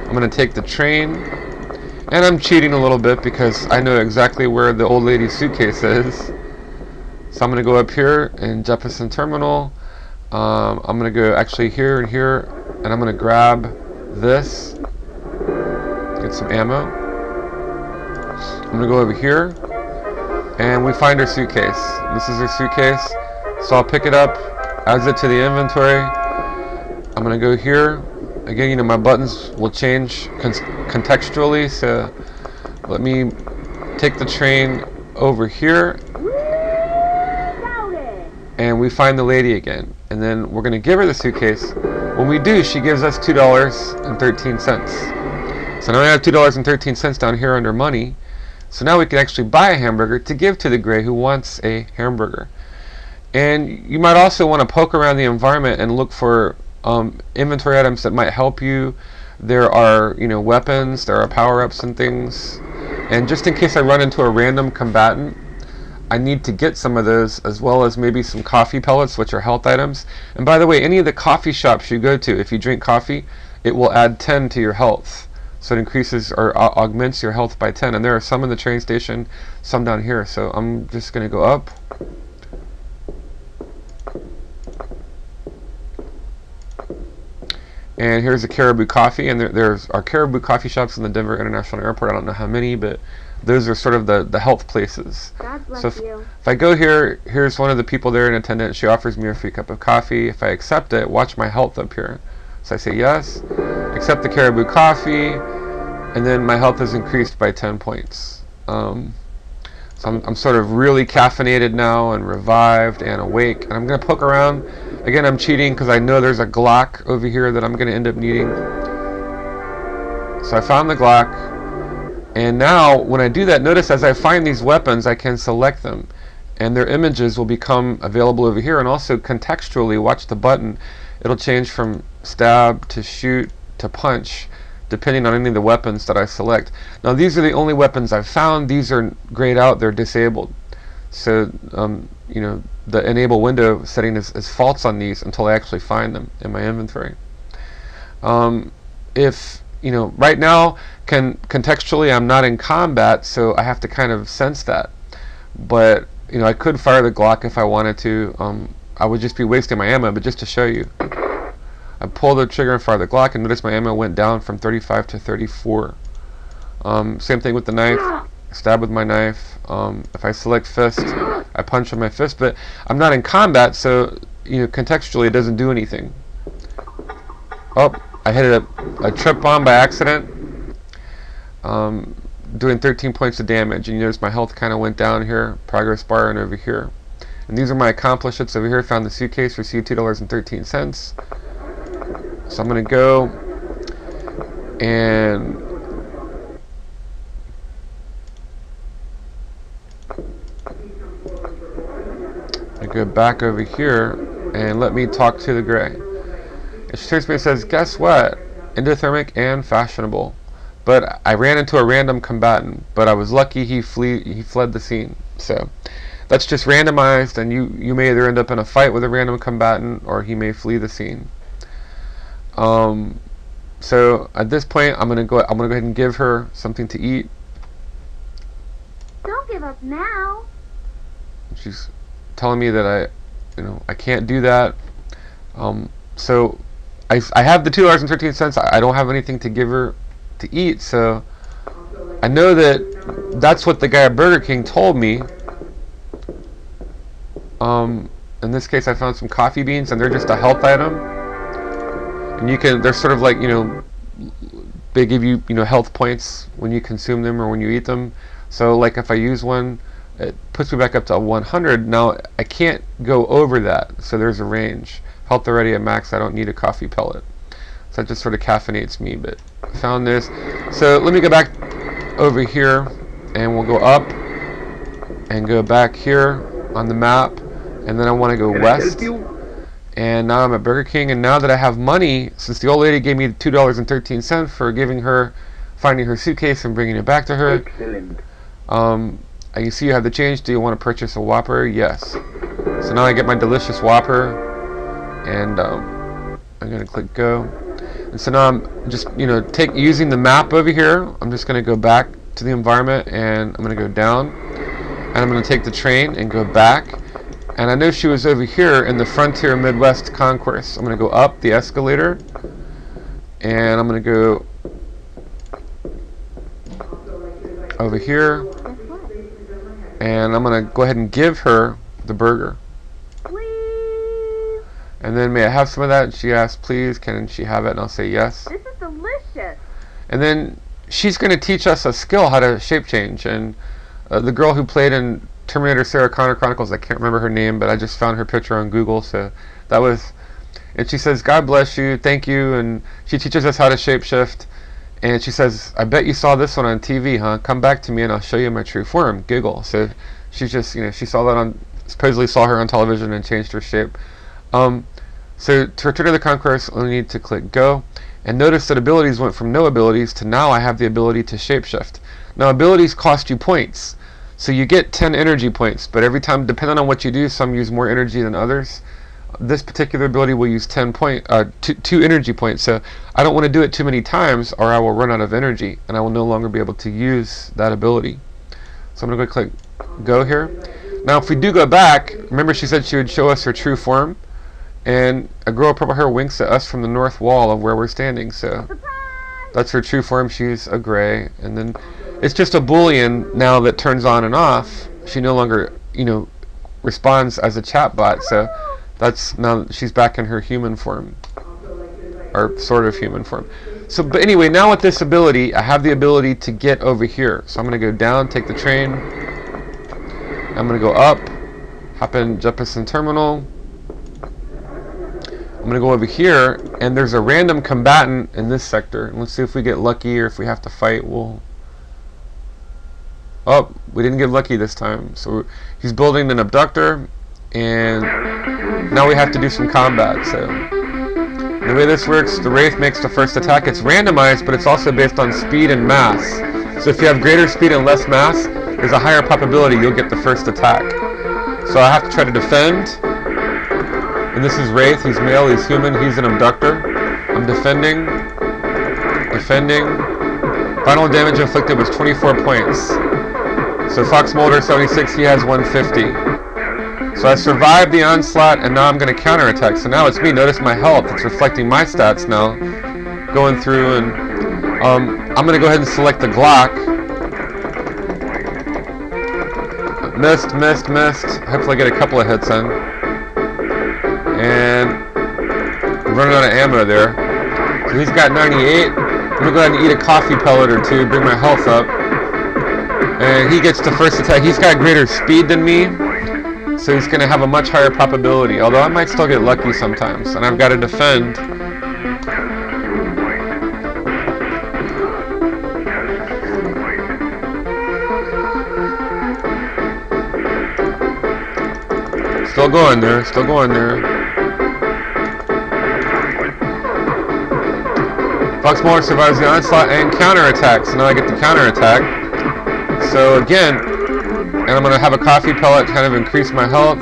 I'm going to take the train, and I'm cheating a little bit because I know exactly where the old lady's suitcase is. So I'm going to go up here in Jefferson Terminal. I'm going to go actually here and here, and I'm going to grab this, get some ammo. I'm going to go over here, and we find her suitcase. This is her suitcase, so I'll pick it up, add it to the inventory. I'm going to go here. Again, you know, my buttons will change contextually, so let me take the train over here, and we find the lady again. And then we're going to give her the suitcase. When we do, she gives us $2.13. So now I have $2.13 down here under money. So now we can actually buy a hamburger to give to the gray who wants a hamburger. And you might also want to poke around the environment and look for inventory items that might help you. There are, you know, weapons, there are power-ups and things. And just in case I run into a random combatant, I need to get some of those, as well as maybe some coffee pellets, which are health items. And by the way, any of the coffee shops you go to, if you drink coffee, it will add 10 to your health. So it increases or augments your health by 10. And there are some in the train station, some down here. So I'm just going to go up. And here's a Caribou Coffee, and there's our Caribou coffee shops in the Denver International Airport. I don't know how many, but those are sort of the health places. God bless So you. if I go here, here's one of the people there in attendance. She offers me a free cup of coffee. If I accept it, watch my health up here. So I say yes, accept the Caribou Coffee, and then my health is increased by 10 points. So I'm sort of really caffeinated now and revived and awake. And I'm going to poke around. Again, I'm cheating because I know there's a Glock over here that I'm going to end up needing. So I found the Glock. And now, when I do that, notice as I find these weapons, I can select them. And their images will become available over here. And also, contextually, watch the button. It'll change from stab to shoot to punch, depending on any of the weapons that I select. Now, these are the only weapons I've found. These are grayed out. They're disabled. So, you know, the enable window setting is false on these until I actually find them in my inventory. If, you know, right now, contextually, I'm not in combat, so I have to kind of sense that. But, you know, I could fire the Glock if I wanted to. I would just be wasting my ammo, but just to show you. I pull the trigger and fire the Glock, and notice my ammo went down from 35 to 34. Same thing with the knife. Stab with my knife. If I select fist, I punch with my fist, but I'm not in combat, so, you know, contextually it doesn't do anything. Oh, I hit a trip bomb by accident, doing 13 points of damage, and you notice my health kind of went down here, progress bar, and over here. And these are my accomplishments over here. Found the suitcase, received $2.13. So I'm going to go and I go back over here and let me talk to the gray. And she turns to me and says, guess what? Endothermic and fashionable. But I ran into a random combatant, but I was lucky he fled the scene. So that's just randomized, and you may either end up in a fight with a random combatant or he may flee the scene. So at this point I'm gonna go ahead and give her something to eat. Don't give up now. She's telling me that I can't do that. So I have the $2.13. I don't have anything to give her to eat, so I know that that's what the guy at Burger King told me. In this case, I found some coffee beans, and they're just a health item. And they're sort of like, you know, they give you, you know, health points when you consume them or when you eat them. So like if I use one, it puts me back up to 100. Now I can't go over that, so there's a range. Health already at max, I don't need a coffee pellet. So that just sort of caffeinates me, but I found this. So let me go back over here, and we'll go up and go back here on the map, and then I want to go west. And now I'm at Burger King, and now that I have money, since the old lady gave me $2.13 for finding her suitcase and bringing it back to her. Excellent. You see you have the change. Do you want to purchase a Whopper? Yes. So now I get my delicious Whopper, and I'm going to click go. And so now I'm just, using the map over here. I'm just going to go back to the environment, and I'm going to go down, and I'm going to take the train and go back. And I know she was over here in the Frontier Midwest Concourse. I'm going to go up the escalator, and I'm going to go over here, and I'm going to go ahead and give her the burger. Please. And then, may I have some of that? And she asked, please, can she have it? And I'll say yes. This is delicious. And then she's going to teach us a skill how to shape change. And the girl who played in Terminator Sarah Connor Chronicles, I can't remember her name, but I just found her picture on Google, so that was, and she says, God bless you, thank you, and she teaches us how to shapeshift. And she says, I bet you saw this one on TV, huh? Come back to me and I'll show you my true form. Giggle. So she's just, she saw that on, supposedly saw her on television and changed her shape. So to return to the concourse, I need to click go. And notice that abilities went from no abilities to now I have the ability to shapeshift. Now abilities cost you points. So you get 10 energy points, but every time, depending on what you do, some use more energy than others. This particular ability will use 2 energy points, so I don't want to do it too many times or I will run out of energy and I will no longer be able to use that ability. So I'm going to go click go here. Now if we do go back, remember she said she would show us her true form, and a girl with purple hair winks at us from the north wall of where we're standing, so that's her true form. She's a gray, and then it's just a Boolean now that turns on and off. She no longer, responds as a chatbot, so that's now she's back in her human form, or sort of human form. So, but anyway, now with this ability, I have the ability to get over here. So I'm going to go down, take the train. I'm going to go up, hop in Jefferson Terminal. I'm going to go over here, and there's a random combatant in this sector. And let's see if we get lucky, or if we have to fight, we'll... Oh, we didn't get lucky this time. So he's building an abductor, and now we have to do some combat. So the way this works, the Wraith makes the first attack. It's randomized, but it's also based on speed and mass. So if you have greater speed and less mass, there's a higher probability you'll get the first attack. So I have to try to defend. And this is Wraith. He's male, he's human, he's an abductor. I'm defending. Defending. Final damage inflicted was 24 points. So Fox Mulder 76, he has 150. So I survived the onslaught, and now I'm going to counterattack. So now it's me. Notice my health. It's reflecting my stats now. Going through, and I'm going to go ahead and select the Glock. Missed, missed, missed. Hopefully I get a couple of hits in. And I'm running out of ammo there. So he's got 98. I'm going to go ahead and eat a coffee pellet or two, bring my health up. And he gets the first attack. He's got greater speed than me, so he's going to have a much higher probability, although I might still get lucky sometimes, and I've got to defend. Still going there, still going there. Fox Mulder survives the onslaught and counterattacks, so now I get the counterattack. So again, and I'm going to have a coffee pellet to kind of increase my health.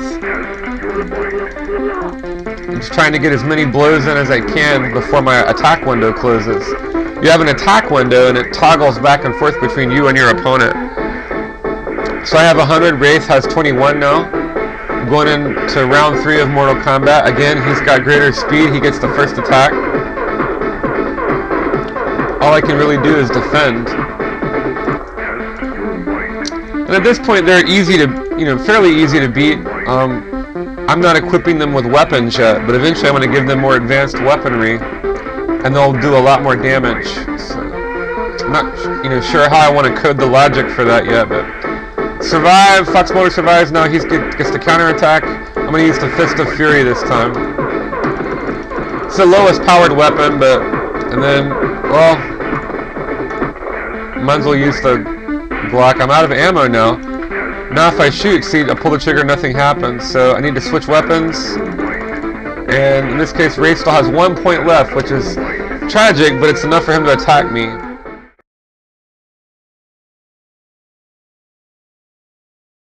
I'm just trying to get as many blows in as I can before my attack window closes. You have an attack window and it toggles back and forth between you and your opponent. So I have 100, Wraith has 21 now. I'm going into round 3 of Mortal Kombat. Again, he's got greater speed, he gets the first attack. All I can really do is defend. And at this point, they're easy to, fairly easy to beat. I'm not equipping them with weapons yet, but eventually I'm going to give them more advanced weaponry, and they'll do a lot more damage. So I'm not, sure how I want to code the logic for that yet, but survive. Fox Mulder survives. Now he gets the counterattack. I'm going to use the Fist of Fury this time. It's the lowest powered weapon, but and then, well, might as well use the Glock. I'm out of ammo now. Now if I shoot, see, I pull the trigger, nothing happens. So I need to switch weapons. And in this case, Wraith still has 1 point left, which is tragic, but it's enough for him to attack me.